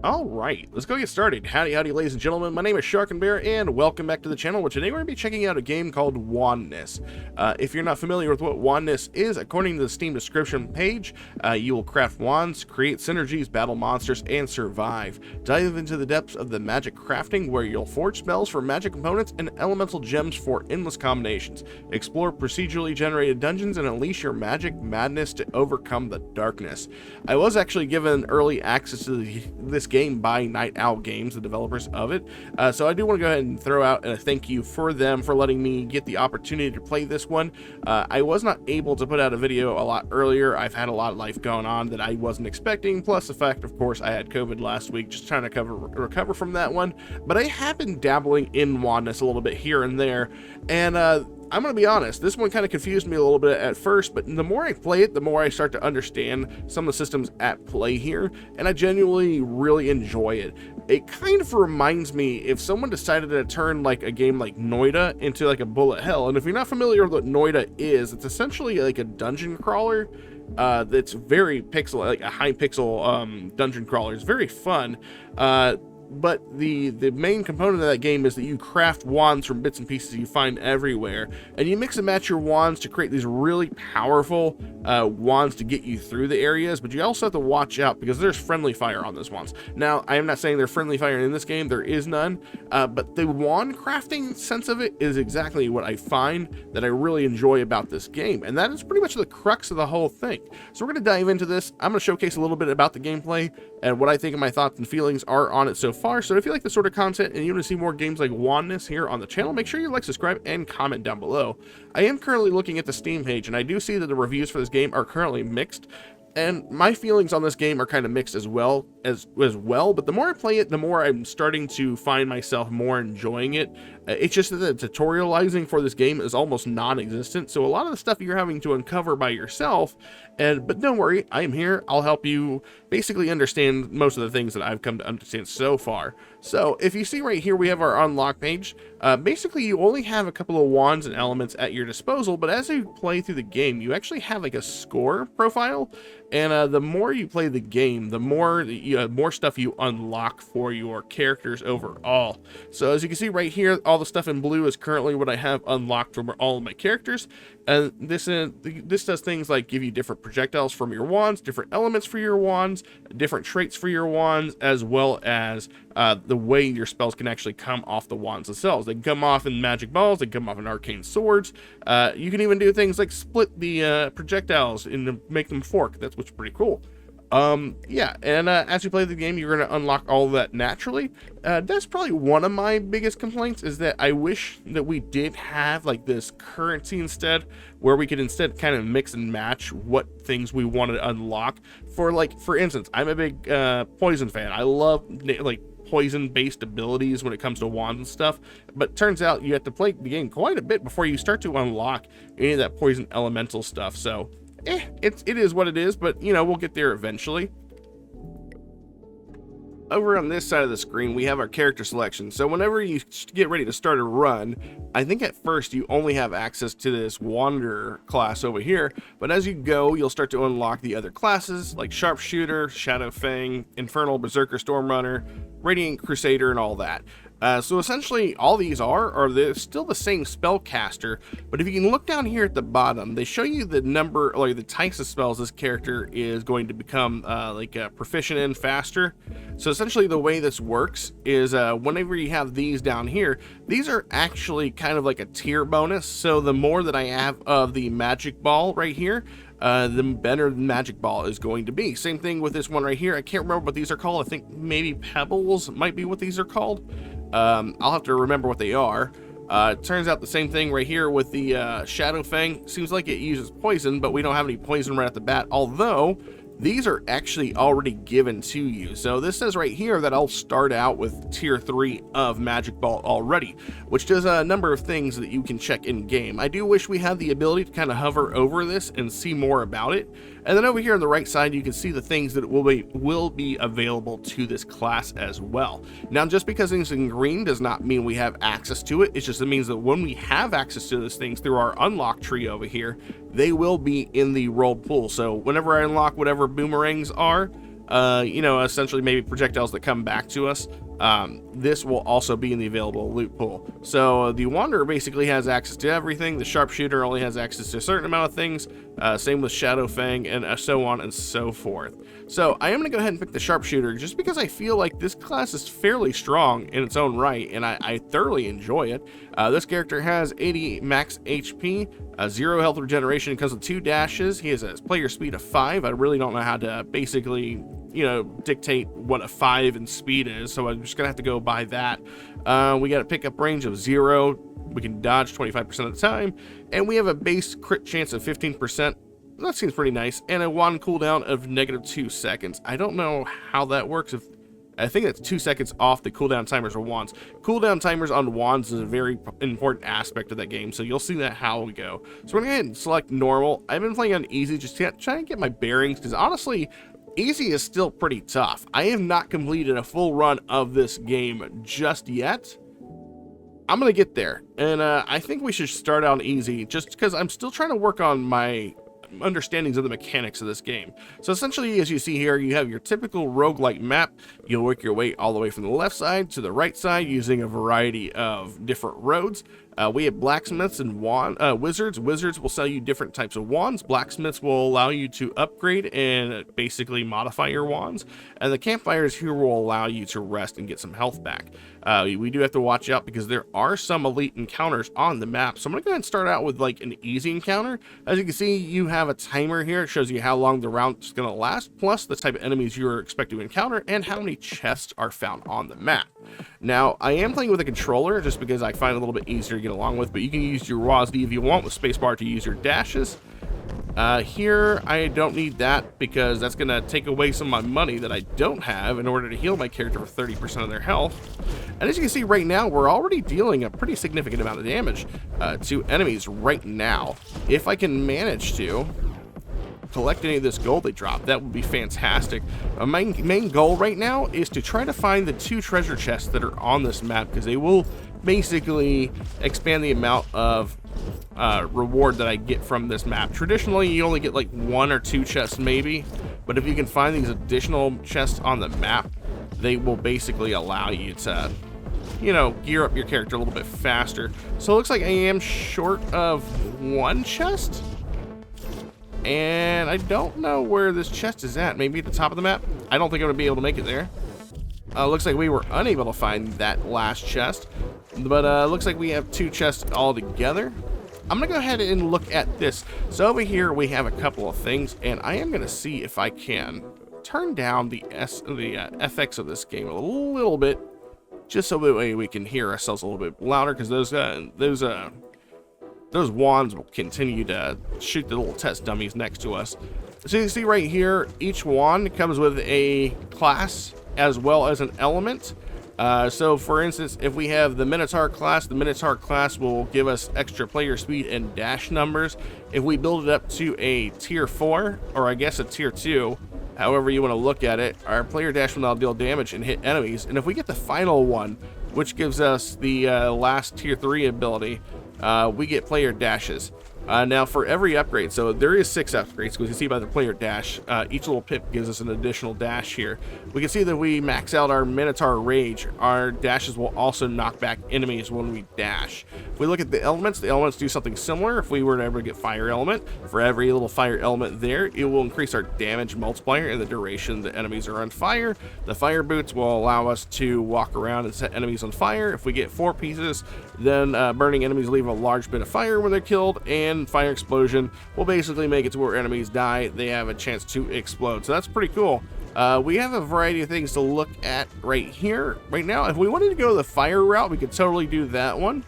All right, let's go get started. Howdy, ladies and gentlemen. My name is Sharkinbear, and welcome back to the channel, where today we're going to be checking out a game called Wandness. If you're not familiar with what Wandness is, according to the Steam description page, you will craft wands, create synergies, battle monsters, and survive. Dive into the depths of the magic crafting, where you'll forge spells for magic components and elemental gems for endless combinations. Explore procedurally generated dungeons and unleash your magic madness to overcome the darkness. I was actually given early access to this game by Night Owl Games, the developers of it, so I do want to go ahead and throw out a thank you for them for letting me get the opportunity to play this one. I was not able to put out a video a lot earlier. I've had a lot of life going on that I wasn't expecting, plus the fact, of course, I had COVID last week, just trying to recover from that one. But I have been dabbling in Wandness a little bit here and there, and I'm going to be honest, this one kind of confused me a little bit at first, but the more I play it, the more I start to understand some of the systems at play here, and I genuinely really enjoy it. It kind of reminds me if someone decided to turn like a game like Noita into like a bullet hell. And if you're not familiar with what Noita is, it's essentially like a dungeon crawler that's very pixel, like a high pixel dungeon crawler. It's very fun. But the main component of that game is that you craft wands from bits and pieces you find everywhere, and you mix and match your wands to create these really powerful wands to get you through the areas. But you also have to watch out, because there's friendly fire on those wands. Now, I am not saying there's friendly fire in this game, there is none, but the wand crafting sense of it is exactly what I find that I really enjoy about this game, and that is pretty much the crux of the whole thing. So we're going to dive into this. I'm going to showcase a little bit about the gameplay and what I think of my thoughts and feelings are on it so far. So if you like this sort of content and you want to see more games like Wandness here on the channel, make sure you like, subscribe, and comment down below. I am currently looking at the Steam page, and I do see that the reviews for this game are currently mixed, and my feelings on this game are kind of mixed as well, but the more I play it, the more I'm starting to find myself more enjoying it. It's just that the tutorializing for this game is almost non-existent, so a lot of the stuff you're having to uncover by yourself, but don't worry, I am here. I'll help you basically understand most of the things that I've come to understand so far. So if you see right here, we have our unlock page. Basically, you only have a couple of wands and elements at your disposal, but as you play through the game, you actually have like a score profile, and the more you play the game, the more stuff you unlock for your characters overall. So as you can see right here, all the stuff in blue is currently what I have unlocked for all of my characters, and this does things like give you different projectiles from your wands, different elements for your wands, different traits for your wands, as well as the way your spells can actually come off the wands themselves. They can come off in magic balls, they can come off in arcane swords. You can even do things like split the projectiles and make them fork. That's what's pretty cool. Yeah, and as you play the game, you're going to unlock all of that naturally. That's probably one of my biggest complaints, is that I wish that we did have like this currency instead, where we could instead kind of mix and match what things we want to unlock. For instance, I'm a big poison fan. I love like poison based abilities when it comes to wands and stuff, but turns out you have to play the game quite a bit before you start to unlock any of that poison elemental stuff. So it is what it is, but you know, we'll get there eventually. Over on this side of the screen, we have our character selection. So whenever you get ready to start a run, I think at first you only have access to this Wanderer class over here, but as you go, you'll start to unlock the other classes like Sharpshooter, Shadow Fang, Infernal Berserker, Stormrunner, Radiant Crusader, and all that. So essentially all these are they're still the same Spellcaster, but if you can look down here at the bottom, they show you the number, like the types of spells this character is going to become proficient in faster. So essentially the way this works is whenever you have these down here, these are actually kind of like a tier bonus. So the more that I have of the magic ball right here, the better the magic ball is going to be. Same thing with this one right here. I can't remember what these are called. I think maybe pebbles might be what these are called. I'll have to remember what they are. It turns out the same thing right here with the Shadow Fang. Seems like it uses poison, but we don't have any poison right at the bat, although these are actually already given to you. So this says right here that I'll start out with tier 3 of Magic Ball already, which does a number of things that you can check in game. I do wish we had the ability to kind of hover over this and see more about it. And then over here on the right side, you can see the things that will be available to this class as well. Now, just because things in green does not mean we have access to it. It just means that when we have access to those things through our unlock tree over here, they will be in the rolled pool. So whenever I unlock whatever boomerangs are, you know, essentially maybe projectiles that come back to us. This will also be in the available loot pool. So the Wanderer basically has access to everything. The Sharpshooter only has access to a certain amount of things. Same with Shadowfang, and so on and so forth. So I am going to go ahead and pick the Sharpshooter just because I feel like this class is fairly strong in its own right, and I thoroughly enjoy it. This character has 80 max HP, 0 health regeneration, comes with 2 dashes. He has a player speed of 5. I really don't know how to basically, you know, dictate what a 5 in speed is, so I'm just gonna have to go by that. We got a pickup range of 0. We can dodge 25% of the time, and we have a base crit chance of 15%. That seems pretty nice, and a wand cooldown of -2 seconds. I don't know how that works. I think that's 2 seconds off the cooldown timers for wands. Cooldown timers on wands is a very important aspect of that game, so you'll see that how we go. So we're gonna go ahead and select normal. I've been playing on easy, just trying to get my bearings, because honestly, easy is still pretty tough. I have not completed a full run of this game just yet. I'm gonna get there, and I think we should start out easy, just because I'm still trying to work on my understandings of the mechanics of this game. So essentially, as you see here, you have your typical roguelike map. You'll work your way all the way from the left side to the right side using a variety of different roads. We have blacksmiths and wizards. Wizards will sell you different types of wands. Blacksmiths will allow you to upgrade and basically modify your wands. And the campfires here will allow you to rest and get some health back. We do have to watch out because there are some elite encounters on the map. So I'm going to go ahead and start out with like an easy encounter. As you can see, you have a timer here. It shows you how long the round is going to last, plus the type of enemies you're expected to encounter and how many chests are found on the map. Now, I am playing with a controller just because I find it a little bit easier to get along with, but you can use your WASD if you want with spacebar to use your dashes. Here, I don't need that because that's going to take away some of my money that I don't have in order to heal my character for 30% of their health. And as you can see right now, we're already dealing a pretty significant amount of damage to enemies right now. If I can manage to collect any of this gold they drop, that would be fantastic. My main goal right now is to try to find the 2 treasure chests that are on this map, because they will basically expand the amount of reward that I get from this map. Traditionally, you only get like 1 or 2 chests maybe, but if you can find these additional chests on the map, they will basically allow you to, you know, gear up your character a little bit faster. So it looks like I am short of 1 chest, and I don't know where this chest is at. Maybe at the top of the map? I don't think I'm gonna be able to make it there. Looks like we were unable to find that last chest, but looks like we have 2 chests all together. I'm gonna go ahead and look at this. So over here we have a couple of things, and I am gonna see if I can turn down the FX of this game a little bit, just so that way we can hear ourselves a little bit louder, because those wands will continue to shoot the little test dummies next to us. So you can see right here, each wand comes with a class as well as an element. So for instance, if we have the Minotaur class will give us extra player speed and dash numbers. If we build it up to a tier 4, or I guess a tier 2, however you want to look at it, our player dash will now deal damage and hit enemies. And if we get the final one, which gives us the last tier 3 ability, we get player dashes. Now for every upgrade, so there is 6 upgrades, because you can see by the player dash, each little pip gives us an additional dash here. We can see that we max out our Minotaur Rage. Our dashes will also knock back enemies when we dash. If we look at the elements do something similar. If we were to ever get fire element, for every little fire element there, it will increase our damage multiplier in the duration the enemies are on fire. The fire boots will allow us to walk around and set enemies on fire. If we get 4 pieces, then burning enemies leave a large bit of fire when they're killed, and fire explosion will basically make it to where enemies die. They have a chance to explode. So that's pretty cool. We have a variety of things to look at right here. Right now, if we wanted to go the fire route, we could totally do that one.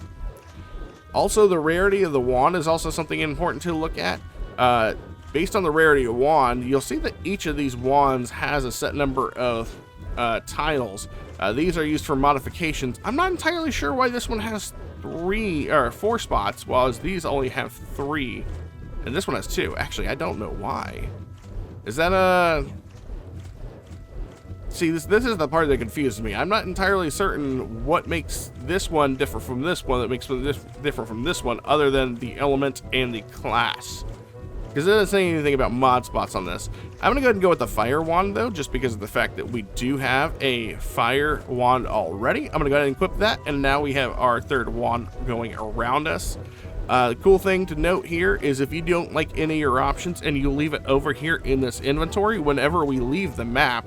Also, the rarity of the wand is also something important to look at. Based on the rarity of wand, you'll see that each of these wands has a set number of tiles. These are used for modifications. I'm not entirely sure why this one has 4 spots, while these only have 3, and this one has 2. Actually, I don't know why. Is that a... See, this is the part that confuses me. I'm not entirely certain what makes this one differ from this one that makes this different from this one, other than the element and the class. because it doesn't say anything about mod spots on this. I'm going to go ahead and go with the fire wand, though, just because of the fact that we do have a fire wand already. I'm going to go ahead and equip that, and now we have our third wand going around us. The cool thing to note here is if you don't like any of your options and you leave it over here in this inventory, whenever we leave the map,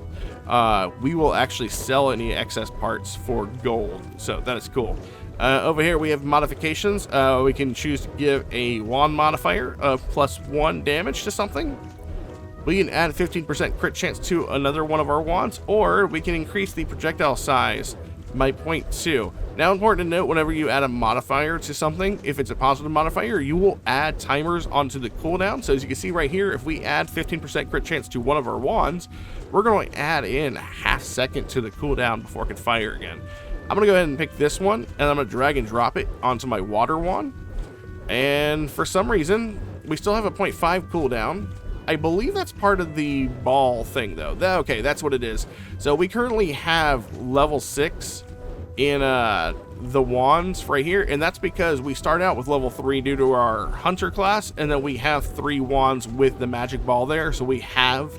we will actually sell any excess parts for gold. So that is cool. Over here we have modifications. We can choose to give a wand modifier of +1 damage to something. We can add 15% crit chance to another one of our wands, or we can increase the projectile size by 0.2. Now, important to note, whenever you add a modifier to something, if it's a positive modifier, you will add timers onto the cooldown. So as you can see right here, if we add 15% crit chance to one of our wands, we're going to add in a ½ second to the cooldown before it can fire again. I'm going to go ahead and pick this one, and I'm going to drag and drop it onto my water wand. And for some reason, we still have a 0.5 cooldown. I believe that's part of the ball thing, though. Okay, that's what it is. So we currently have level 6 in the wands right here, and that's because we start out with level 3 due to our hunter class, and then we have 3 wands with the magic ball there. So we have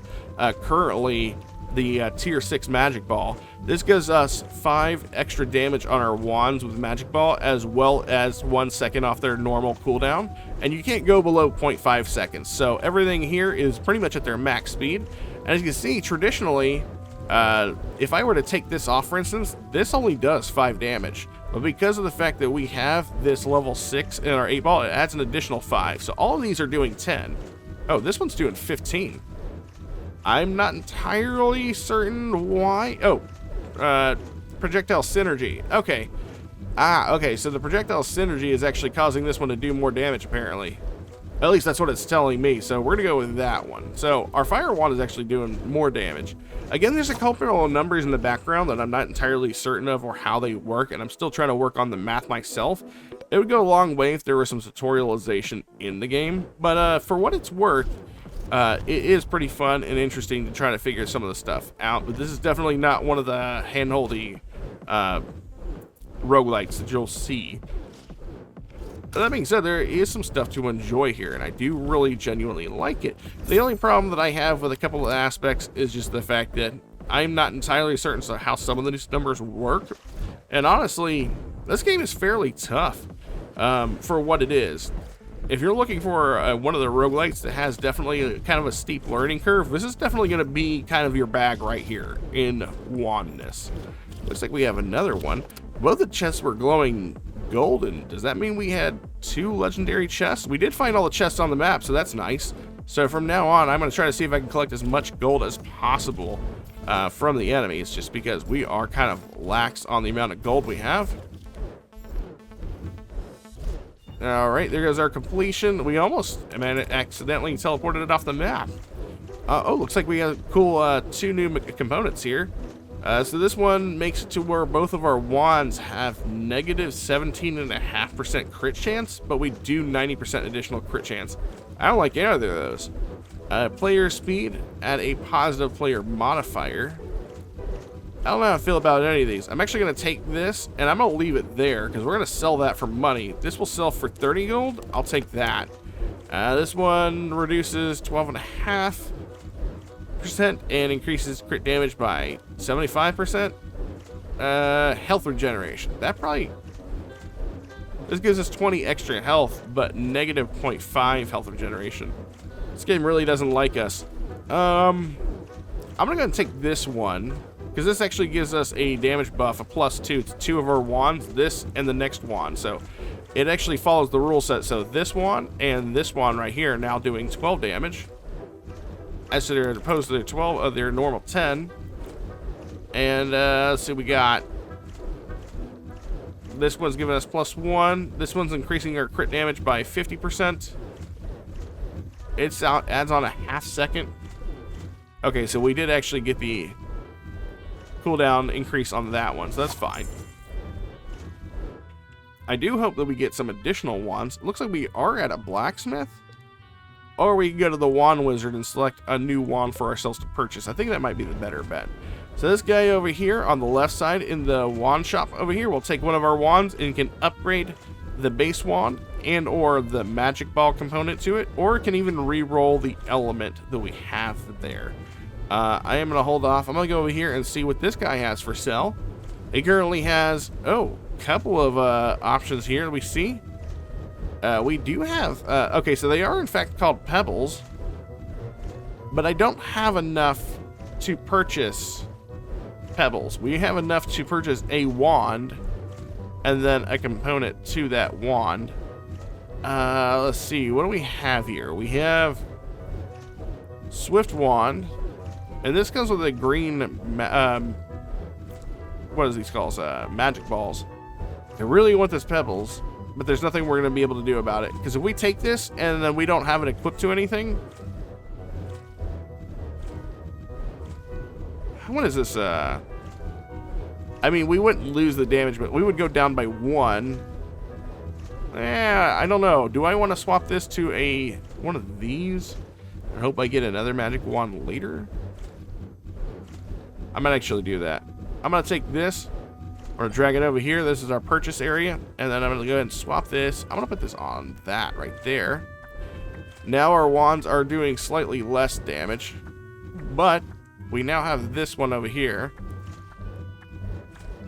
currently the tier 6 magic ball. This gives us 5 extra damage on our wands with magic ball, as well as 1 second off their normal cooldown, and you can't go below 0.5 seconds. So everything here is pretty much at their max speed. And as you can see, traditionally, if I were to take this off, for instance, this only does 5 damage, but because of the fact that we have this level 6 in our 8 ball, it adds an additional 5. So all of these are doing 10. Oh, this one's doing 15. I'm not entirely certain why. Oh, projectile synergy. Okay. Okay, so the projectile synergy is actually causing this one to do more damage, apparently. At least that's what it's telling me, so we're gonna go with that one. So our fire wand is actually doing more damage. Again, there's a couple of numbers in the background that I'm not entirely certain of or how they work, and I'm still trying to work on the math myself. It would go a long way if there was some tutorialization in the game, but for what it's worth, it is pretty fun and interesting to try to figure some of the stuff out, but this is definitely not one of the handholdy roguelikes that you'll see. That being said, there is some stuff to enjoy here, and I do really genuinely like it. The only problem that I have with a couple of aspects is just the fact that I'm not entirely certain of how some of these numbers work, and honestly, this game is fairly tough for what it is. If you're looking for one of the roguelikes that has definitely kind of a steep learning curve, this is definitely going to be kind of your bag right here in Wandness. Looks like we have another one. Both the chests were glowing golden. Does that mean we had 2 legendary chests? We did find all the chests on the map, so that's nice. So from now on, I'm going to try to see if I can collect as much gold as possible from the enemies, just because we are kind of lax on the amount of gold we have. Alright, there goes our completion. We almost accidentally teleported it off the map. Oh, looks like we have cool 2 new components here. So this one makes it to where both of our wands have negative 17.5% crit chance, but we do 90% additional crit chance. I don't like either of those. Player speed, add a positive player modifier. I don't know how I feel about any of these. I'm actually going to take this, and I'm going to leave it there, because we're going to sell that for money. This will sell for 30 gold. I'll take that. This one reduces 12.5% and increases crit damage by 75%. Health regeneration. That probably... This gives us 20 extra health, but negative 0.5 health regeneration. This game really doesn't like us. I'm going to go and take this one, because this actually gives us a damage buff, a +2 to 2 of our wands, this and the next wand. So it actually follows the rule set. So this wand and this wand right here are now doing 12 damage, as opposed to their 12 of their normal 10. And let's see, we got this one's giving us +1. This one's increasing our crit damage by 50%. It's out, adds on a ½ second. Okay, so we did actually get the cooldown increase on that one, so that's fine. I do hope that we get some additional wands. It looks like we are at a blacksmith, or we can go to the wand wizard and select a new wand for ourselves to purchase. I think that might be the better bet. So this guy over here on the left side in the wand shop over here will take one of our wands and can upgrade the base wand and or the magic ball component to it, or it can even re-roll the element that we have there. I am going to hold off. I'm going to go over here and see what this guy has for sale. He currently has, a couple of options here. We see. We do have, okay, so they are in fact called pebbles, but I don't have enough to purchase pebbles. We have enough to purchase a wand and then a component to that wand. Let's see, what do we have here? We have Swift Wand, and this comes with a green, what is these called? Magic balls. I really want this pebbles, but there's nothing we're going to be able to do about it. Because if we take this and then we don't have it equipped to anything. What is this? I mean, we wouldn't lose the damage, but we would go down by 1. I don't know. Do I want to swap this to one of these? I hope I get another magic wand later. I might actually do that. I'm going to take this. Or drag it over here. This is our purchase area. And then I'm going to go ahead and swap this. I'm going to put this on that right there. Now our wands are doing slightly less damage. But we now have this one over here.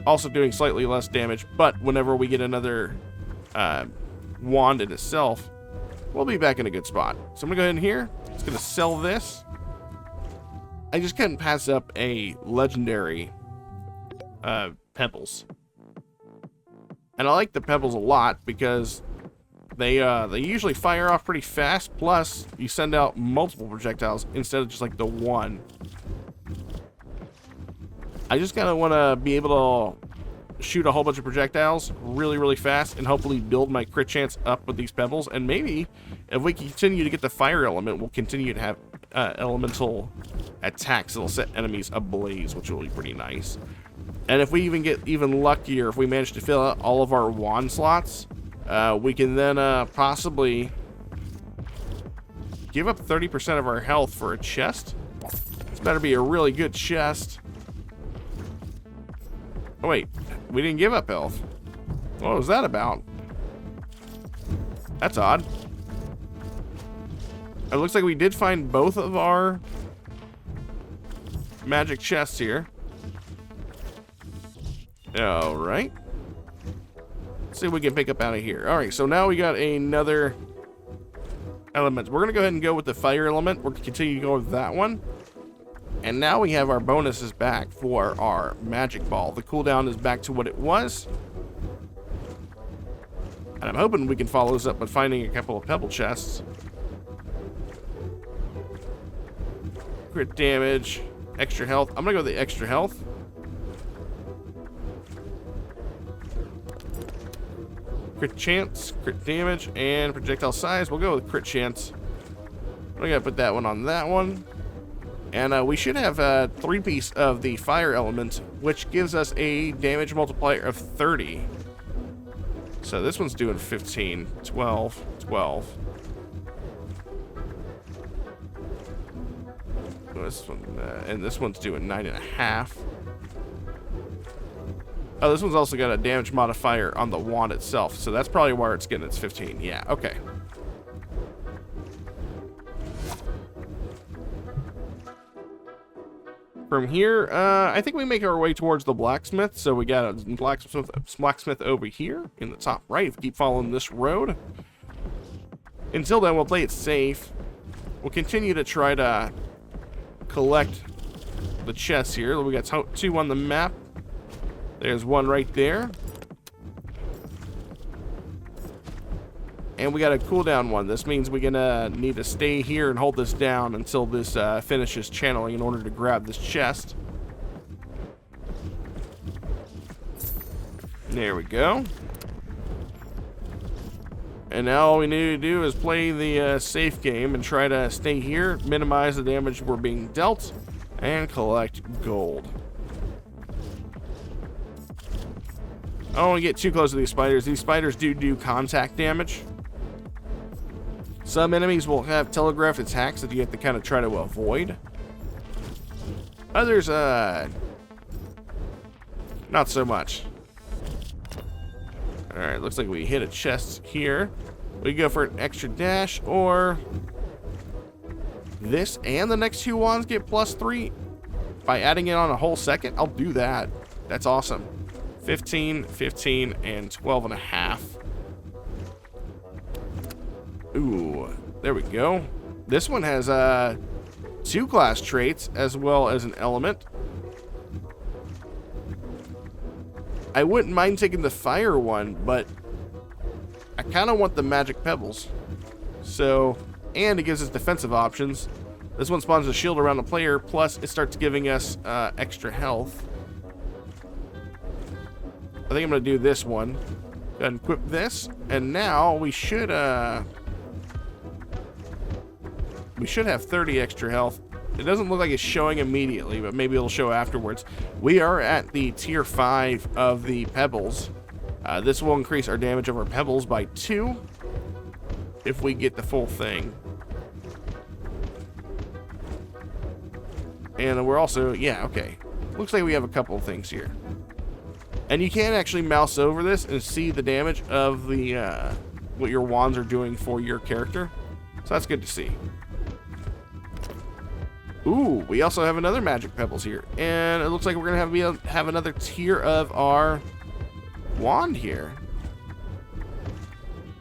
Also doing slightly less damage. But whenever we get another wand in itself, we'll be back in a good spot. So I'm going to go ahead in here. It's going to sell this. I just couldn't pass up a legendary pebbles. And I like the pebbles a lot because they usually fire off pretty fast, plus you send out multiple projectiles instead of just like the one. I just kind of want to be able to shoot a whole bunch of projectiles really fast and hopefully build my crit chance up with these pebbles. And maybe if we continue to get the fire element, we'll continue to have elemental attacks that'll set enemies ablaze, which will be pretty nice. And if we even get even luckier, if we manage to fill out all of our wand slots, we can then possibly give up 30% of our health for a chest. This better be a really good chest. Oh wait, we didn't give up health. What was that about? That's odd. It looks like we did find both of our magic chests here. Alright. Let's see what we can pick up out of here. Alright, so now we got another element. We're going to go ahead and go with the fire element. We're going to continue to go with that one. And now we have our bonuses back for our magic ball. The cooldown is back to what it was. And I'm hoping we can follow this up by finding a couple of pebble chests. Crit damage, extra health. I'm going to go with the extra health. Crit chance, crit damage, and projectile size. We'll go with crit chance. We gotta put that one on that one. And we should have a 3-piece of the fire element, which gives us a damage multiplier of 30. So this one's doing 15, 12, 12. This one, and this one's doing 9.5. Oh, this one's also got a damage modifier on the wand itself, so that's probably where it's getting its 15. Yeah, okay. From here, I think we make our way towards the blacksmith. So we got a blacksmith over here in the top right. If we keep following this road. Until then, we'll play it safe. We'll continue to try to collect the chests here. We got 2 on the map. There's one right there. And we got a cooldown one. This means we're gonna need to stay here and hold this down until this finishes channeling in order to grab this chest. There we go. And now all we need to do is play the safe game and try to stay here, minimize the damage we're being dealt, and collect gold. I don't want to get too close to these spiders. These spiders do contact damage. Some enemies will have telegraphed attacks that you have to kind of try to avoid. Others, not so much. Alright, looks like we hit a chest here. We go for an extra dash, or this and the next two wands get +3 by adding it on a whole second. I'll do that. That's awesome. 15, 15, and 12.5. Ooh, there we go. This one has 2 class traits as well as an element. I wouldn't mind taking the fire one, but I kind of want the magic pebbles. So, and it gives us defensive options. This one spawns a shield around the player, plus it starts giving us extra health. I think I'm going to do this one. Go ahead and equip this, and now we should have 30 extra health. It doesn't look like it's showing immediately, but maybe it'll show afterwards. We are at the tier 5 of the pebbles. This will increase our damage of our pebbles by 2 if we get the full thing. And we're also, yeah, okay. Looks like we have a couple of things here. And you can actually mouse over this and see the damage of the what your wands are doing for your character. So that's good to see. Ooh, we also have another magic pebbles here. And it looks like we're going to have another tier of our wand here.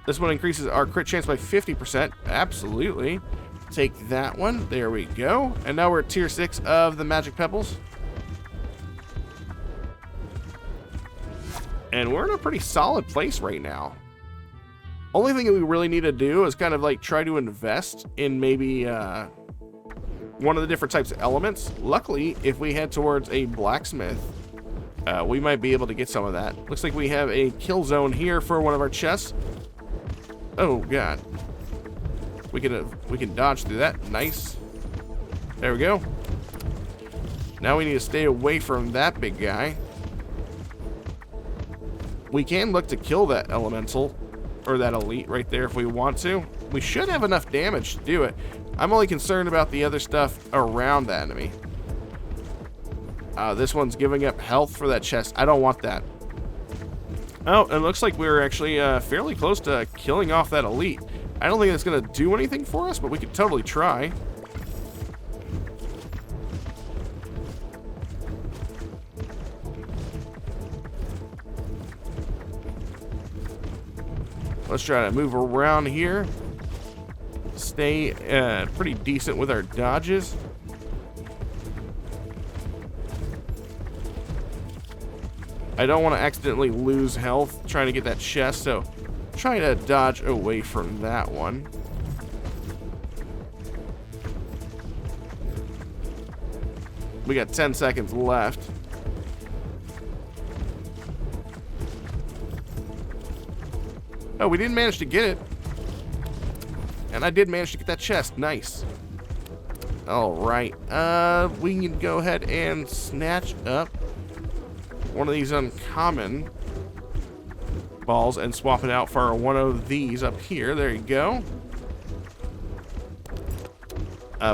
This one increases our crit chance by 50%. Absolutely. Take that one. There we go. And now we're at tier 6 of the magic pebbles. And we're in a pretty solid place right now. Only thing that we really need to do is kind of like try to invest in maybe one of the different types of elements. Luckily, if we head towards a blacksmith, we might be able to get some of that. Looks like we have a kill zone here for one of our chests. Oh god. We can dodge through that. Nice. There we go. Now we need to stay away from that big guy. We can look to kill that elemental, or that elite right there if we want to. We should have enough damage to do it. I'm only concerned about the other stuff around the enemy. This one's giving up health for that chest. I don't want that. Oh, it looks like we're actually fairly close to killing off that elite. I don't think it's going to do anything for us, but we could totally try. Let's try to move around here. Stay pretty decent with our dodges. I don't want to accidentally lose health trying to get that chest, so try to dodge away from that one. We got 10 seconds left. Oh, we didn't manage to get it. And I did manage to get that chest. Nice. Alright. We can go ahead and snatch up one of these uncommon balls and swap it out for one of these up here. There you go.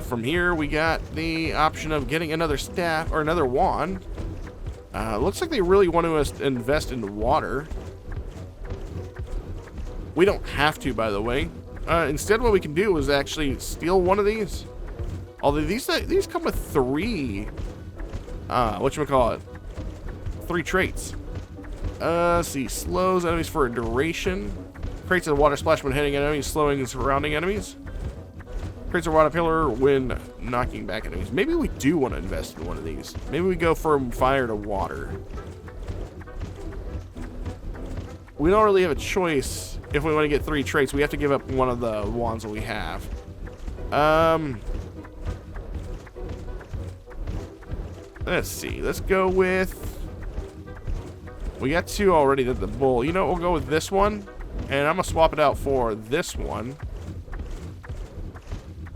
From here, we got the option of getting another staff or another wand. Looks like they really want to invest in water. We don't have to, by the way. Instead, what we can do is actually steal one of these. Although these come with 3, whatchamacallit, 3 traits. Let's see, slows enemies for a duration. Creates a water splash when hitting enemies, slowing surrounding enemies. Creates a water pillar when knocking back enemies. Maybe we do want to invest in one of these. Maybe we go from fire to water. We don't really have a choice. If we want to get 3 traits, we have to give up one of the wands that we have. Let's see. Let's go with... We got 2 already. The bull. You know what? We'll go with this one. And I'm going to swap it out for this one.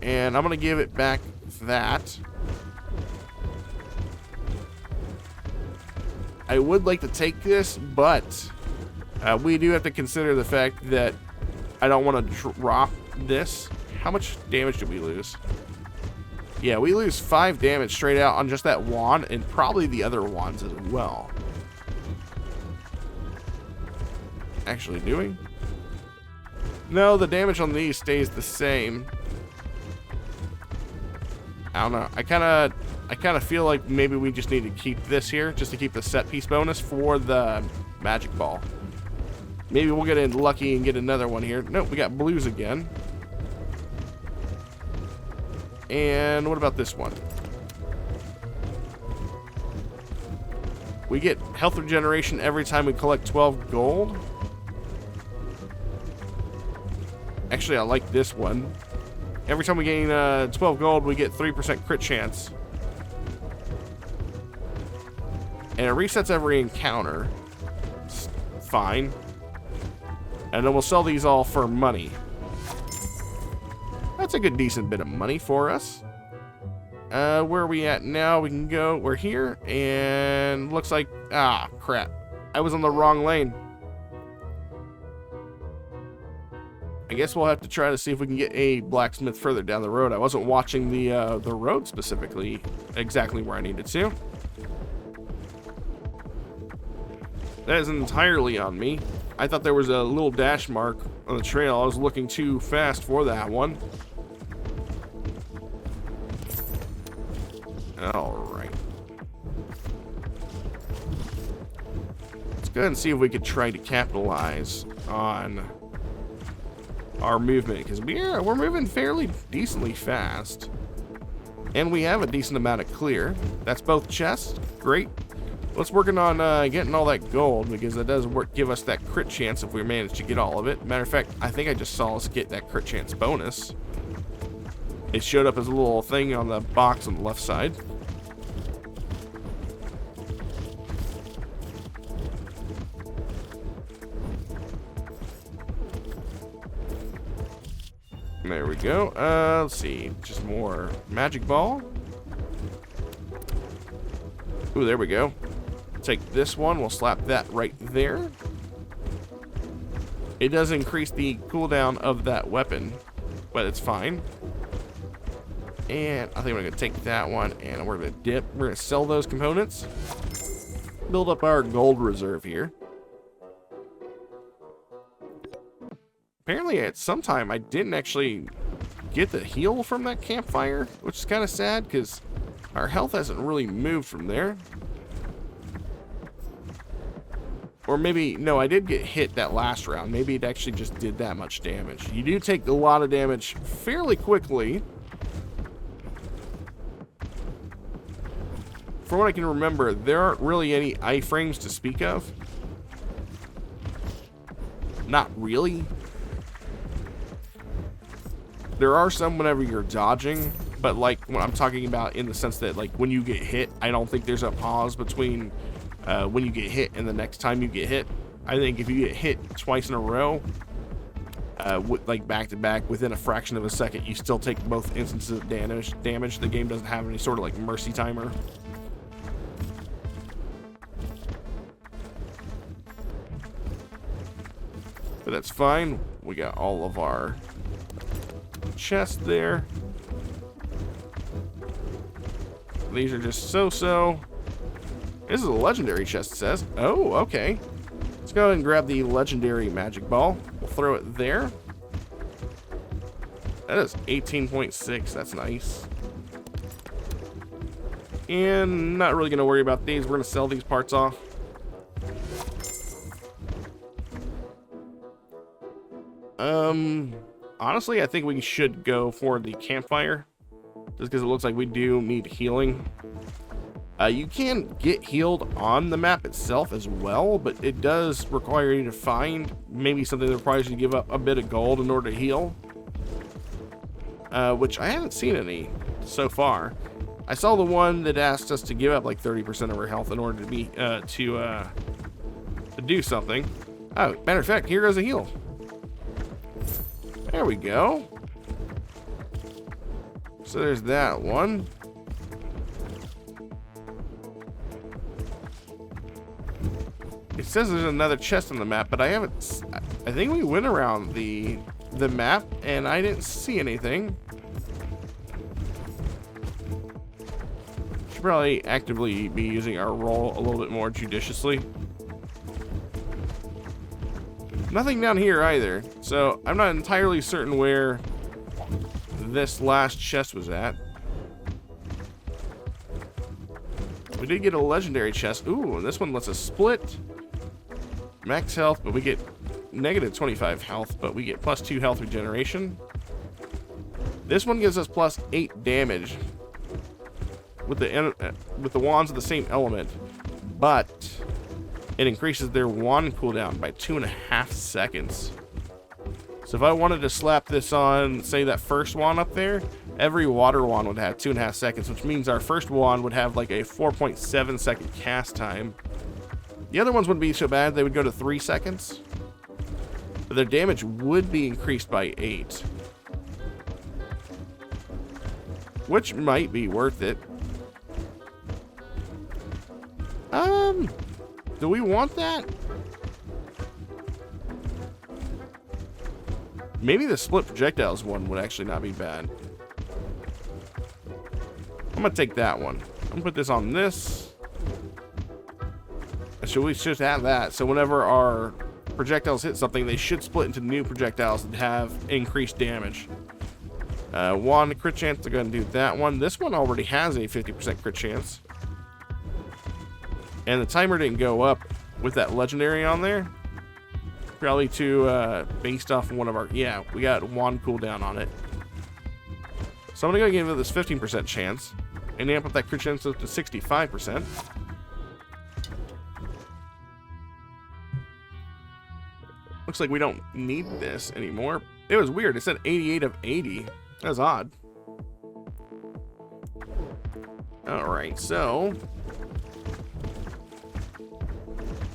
And I'm going to give it back that. I would like to take this, but... we do have to consider the fact that I don't want to drop this. How much damage did we lose? Yeah, we lose 5 damage straight out on just that wand, and probably the other wands as well. actually doing? No, the damage on these stays the same. I don't know. I kind of feel like maybe we just need to keep this here just to keep the set piece bonus for the magic ball. Maybe we'll get in lucky and get another one here. Nope, we got blues again. And what about this one? We get health regeneration every time we collect 12 gold. Actually, I like this one. Every time we gain 12 gold, we get 3% crit chance. And it resets every encounter. It's fine. And then we'll sell these all for money. That's a good, decent bit of money for us. Where are we at now? We can go, we're here, and looks like, ah, crap. I was on the wrong lane. I guess we'll have to try to see if we can get a blacksmith further down the road. I wasn't watching the road specifically, exactly where I needed to. That is entirely on me. I thought there was a little dash mark on the trail. I was looking too fast for that one. Alright. Let's go ahead and see if we could try to capitalize on our movement, because we're moving fairly decently fast. And we have a decent amount of clear. That's both chests. Great. Let's working on getting all that gold, because that does give us that crit chance if we manage to get all of it. Matter of fact, I think I just saw us get that crit chance bonus. It showed up as a little thing on the box on the left side. There we go. Let's see. Just more magic ball. Ooh, there we go. Take this one. We'll slap that right there. It does increase the cooldown of that weapon, but it's fine. And I think we're going to take that one, and we're going to dip. We're going to sell those components. Build up our gold reserve here. Apparently at some time I didn't actually get the heal from that campfire, which is kind of sad because our health hasn't really moved from there. Or maybe, no, I did get hit that last round. Maybe it actually just did that much damage. You do take a lot of damage fairly quickly. From what I can remember, there aren't really any iframes to speak of. Not really. There are some whenever you're dodging, but like what I'm talking about in the sense that like when you get hit, I don't think there's a pause between when you get hit and the next time you get hit. I think if you get hit twice in a row, like back to back within a fraction of a second, you still take both instances of damage. The game doesn't have any sort of like mercy timer. But that's fine. We got all of our chest there. These are just so-so. This is a legendary chest, it says. Oh, okay. Let's go ahead and grab the legendary magic ball. We'll throw it there. That is 18.6. That's nice. And not really going to worry about these. We're going to sell these parts off. Honestly, I think we should go for the campfire, just because it looks like we do need healing. You can get healed on the map itself as well, but it does require you to find maybe something that requires you to give up a bit of gold in order to heal, which I haven't seen any so far. I saw the one that asked us to give up like 30% of our health in order to be to do something. Oh, matter of fact, here goes a heal. There we go. So there's that one. It says there's another chest on the map, but I haven't. I think we went around the map and I didn't see anything. Should probably actively be using our roll a little bit more judiciously. Nothing down here either. So I'm not entirely certain where this last chest was at. We did get a legendary chest. Ooh, and this one lets us split. Max health, but we get negative 25 health, but we get plus 2 health regeneration. This one gives us plus 8 damage with the wands of the same element, but it increases their wand cooldown by 2.5 seconds. So if I wanted to slap this on, say, that first wand up there, every water wand would have 2.5 seconds, which means our first wand would have like a 4.7 second cast time. The other ones wouldn't be so bad, they would go to 3 seconds. But their damage would be increased by 8. Which might be worth it. Do we want that? Maybe the split projectiles one would actually not be bad. I'm gonna take that one. I'm gonna put this on this. So we should have that. So whenever our projectiles hit something, they should split into new projectiles that have increased damage. One crit chance to go ahead and do that one. This one already has a 50% crit chance. And the timer didn't go up with that legendary on there. Probably based off of one of our... Yeah, we got wand cooldown on it. So I'm going to go give it this 15% chance. And amp up that crit chance up to 65%. Looks like we don't need this anymore. It was weird. It said 88 of 80. That was odd. Alright, so...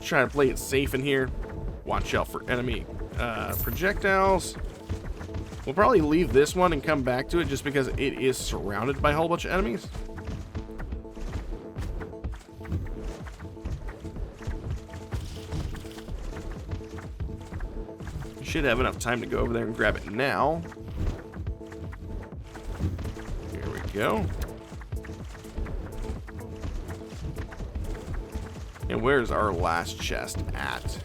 try to play it safe in here. Watch out for enemy projectiles. We'll probably leave this one and come back to it just because it is surrounded by a whole bunch of enemies. Should have enough time to go over there and grab it now. Here we go. And where's our last chest at?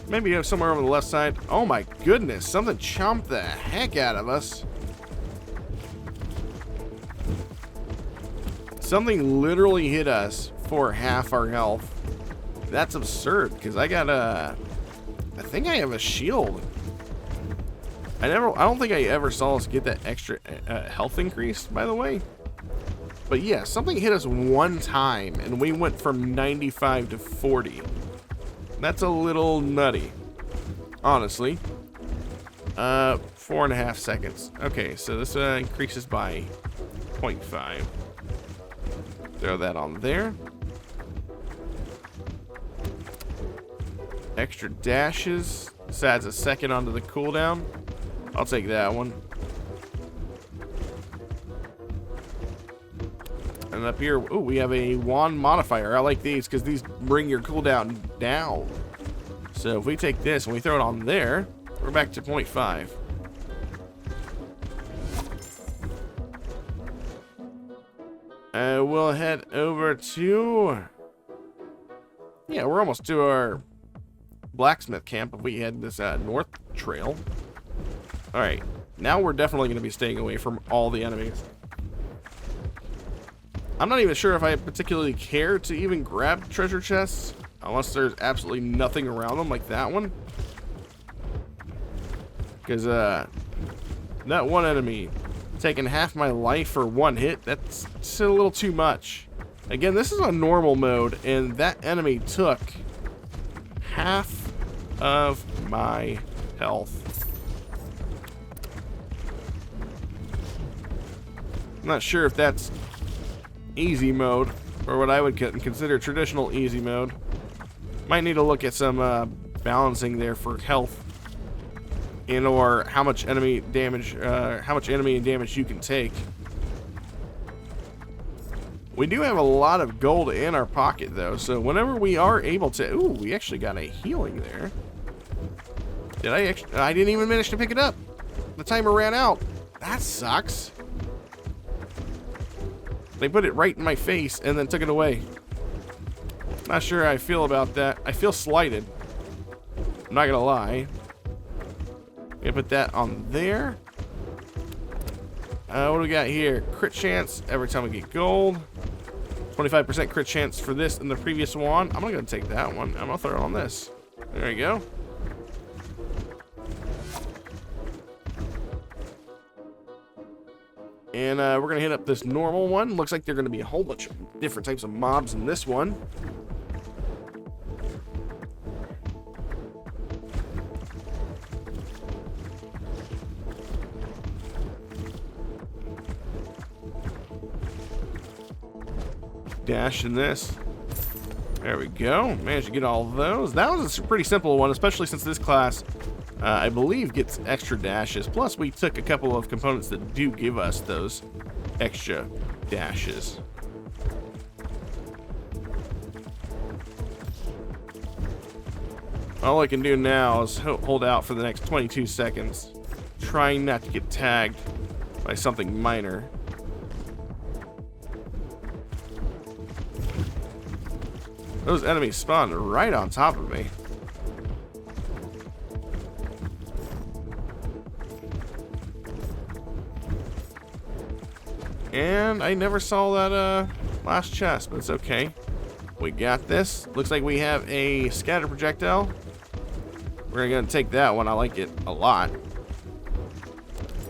Maybe somewhere over the left side. Oh my goodness, something chomped the heck out of us. Something literally hit us for half our health. That's absurd, because I got a... I think I have a shield. I don't think I ever saw us get that extra health increase, by the way. But yeah, something hit us one time, and we went from 95 to 40. That's a little nutty, honestly. 4.5 seconds. Okay, so this increases by 0.5. Throw that on there. Extra dashes. This adds a second onto the cooldown. I'll take that one. And up here, ooh, we have a wand modifier. I like these because these bring your cooldown down. So if we take this and we throw it on there, we're back to 0.5. We'll head over to... Yeah, we're almost to our blacksmith camp if we head this north trail. Alright, now we're definitely going to be staying away from all the enemies. I'm not even sure if I particularly care to even grab treasure chests, unless there's absolutely nothing around them like that one. Because that one enemy taking half my life for one hit, that's just a little too much. Again, this is a normal mode, and that enemy took half of my health. I'm not sure if that's easy mode, or what I would consider traditional easy mode. Might need to look at some balancing there for health, and or how much enemy damage, and damage you can take. We do have a lot of gold in our pocket though, so whenever we are able to, ooh, we actually got a healing there. I didn't even manage to pick it up. The timer ran out. That sucks. They put it right in my face and then took it away. Not sure how I feel about that. I feel slighted. I'm not gonna lie. Gonna put that on there. What do we got here? Crit chance every time we get gold. 25% crit chance for this and the previous wand. I'm gonna take that one. I'm gonna throw it on this. There you go. And we're gonna hit up this normal one. Looks like there are gonna be a whole bunch of different types of mobs in this one. Dash in this. There we go. Managed to get all of those. That was a pretty simple one, especially since this class, I believe, gets extra dashes. Plus, we took a couple of components that do give us those extra dashes. All I can do now is hold out for the next 22 seconds, trying not to get tagged by something minor. Those enemies spawned right on top of me. And I never saw that last chest, but it's okay. We got this. Looks like we have a scatter projectile. We're gonna take that one. I like it a lot.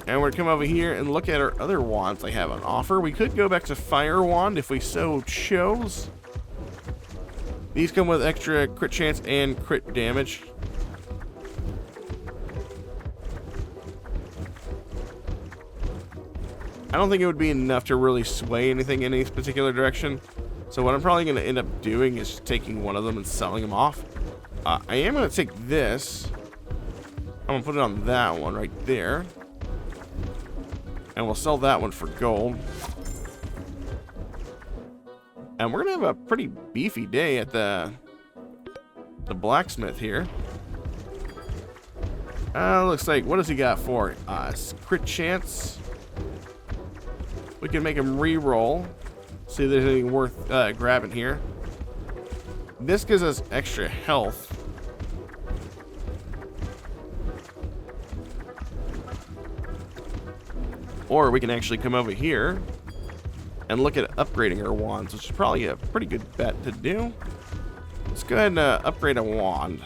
And we're gonna come over here and look at our other wands I have on offer. We could go back to Fire Wand if we so chose. These come with extra crit chance and crit damage. I don't think it would be enough to really sway anything in any particular direction. So what I'm probably going to end up doing is just taking one of them and selling them off. I am going to take this. I'm going to put it on that one right there. And we'll sell that one for gold. And we're going to have a pretty beefy day at the blacksmith here. Looks like, what does he got for us? Crit chance. We can make him re-roll. See if there's anything worth grabbing here. This gives us extra health. Or we can actually come over here and look at upgrading our wands, which is probably a pretty good bet to do. Let's go ahead and upgrade a wand.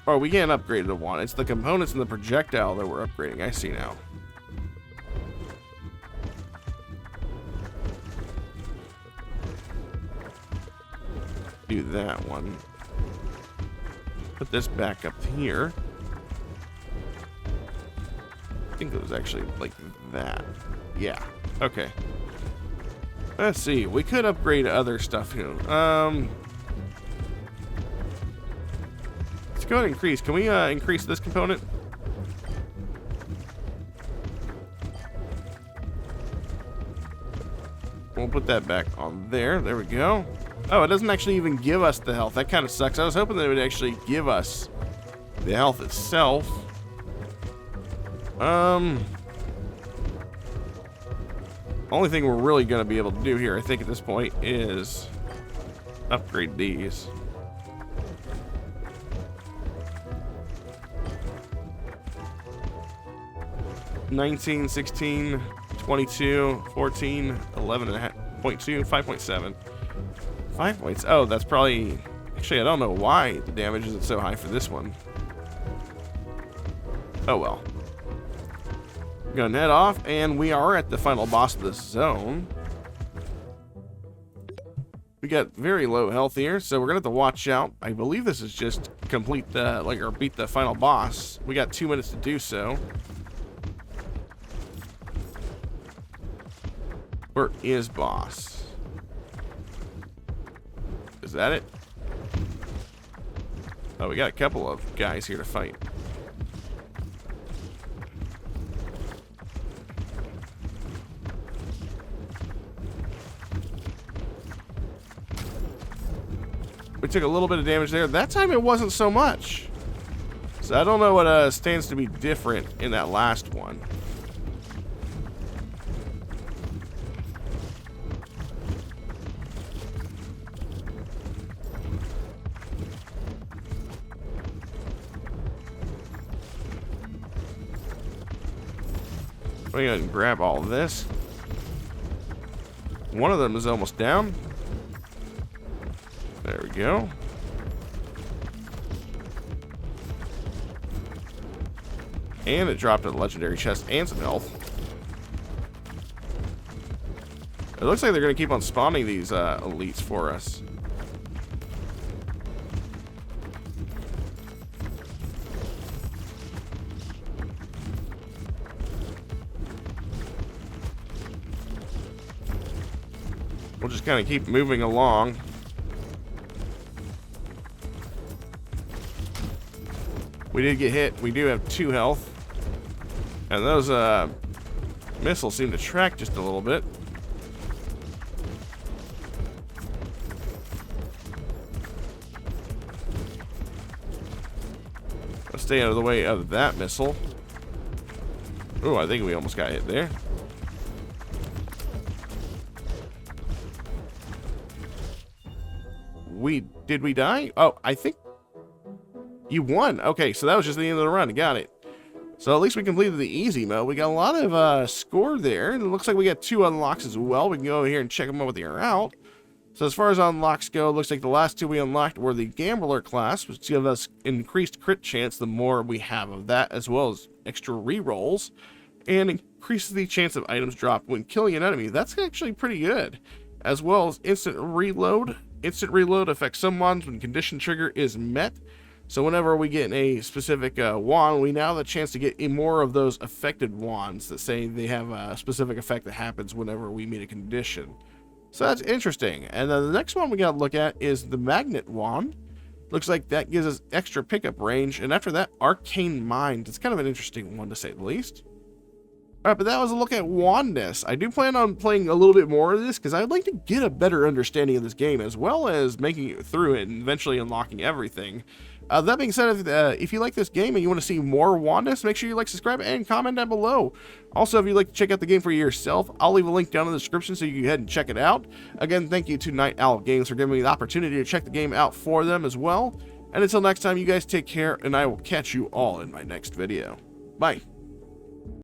Oh, we can't upgrade the wand. It's the components and the projectile that we're upgrading. I see now. Do that one. Put this back up here. I think it was actually like that. Yeah. Okay. Let's see. We could upgrade other stuff here. Let's go ahead and increase. Can we increase this component? We'll put that back on there. There we go. Oh, it doesn't actually even give us the health. That kind of sucks. I was hoping that it would actually give us the health itself. Only thing we're really going to be able to do here, I think, at this point is upgrade these. $19, $16, $22, $14, $11.2, $5.7. 5 points. Oh, that's probably... Actually, I don't know why the damage isn't so high for this one. Oh, well. We're going to head off, and we are at the final boss of this zone. We got very low health here, so we're going to have to watch out. I believe this is just complete the... or beat the final boss. We got 2 minutes to do so. Where is boss? Is that it? Oh, we got a couple of guys here to fight. We took a little bit of damage there. That time it wasn't so much. So I don't know what stands to be different in that last one. me go ahead and grab all of this. One of them is almost down. There we go. And it dropped a legendary chest and some health. It looks like they're going to keep on spawning these elites for us. We'll just kind of keep moving along. We did get hit. We do have 2 health. And those missiles seem to track just a little bit. Let's stay out of the way of that missile. Oh, I think we almost got hit there. Did we die? Oh, I think you won. Okay, so that was just the end of the run. Got it. So at least we completed the easy mode. We got a lot of score there. And it looks like we got 2 unlocks as well. We can go over here and check them out with the out. So as far as unlocks go, it looks like the last 2 we unlocked were the Gambler class, which gives us increased crit chance the more we have of that, as well as extra rerolls, and increases the chance of items dropped when killing an enemy. That's actually pretty good. As well as instant reload. Instant reload affects some wands when condition trigger is met. So whenever we get a specific wand, we now have the chance to get more of those affected wands that say they have a specific effect that happens whenever we meet a condition. So that's interesting. And then the next one we got to look at is the magnet wand. Looks like that gives us extra pickup range. And after that, arcane mind. It's kind of an interesting one to say the least. Alright, but that was a look at Wandness. I do plan on playing a little bit more of this because I'd like to get a better understanding of this game, as well as making it through it and eventually unlocking everything. That being said, if you like this game and you want to see more Wandness, make sure you like, subscribe, and comment down below. Also, if you'd like to check out the game for yourself, I'll leave a link down in the description so you can go ahead and check it out. Again, thank you to Night Owl Games for giving me the opportunity to check the game out for them as well. And until next time, you guys take care, and I will catch you all in my next video. Bye.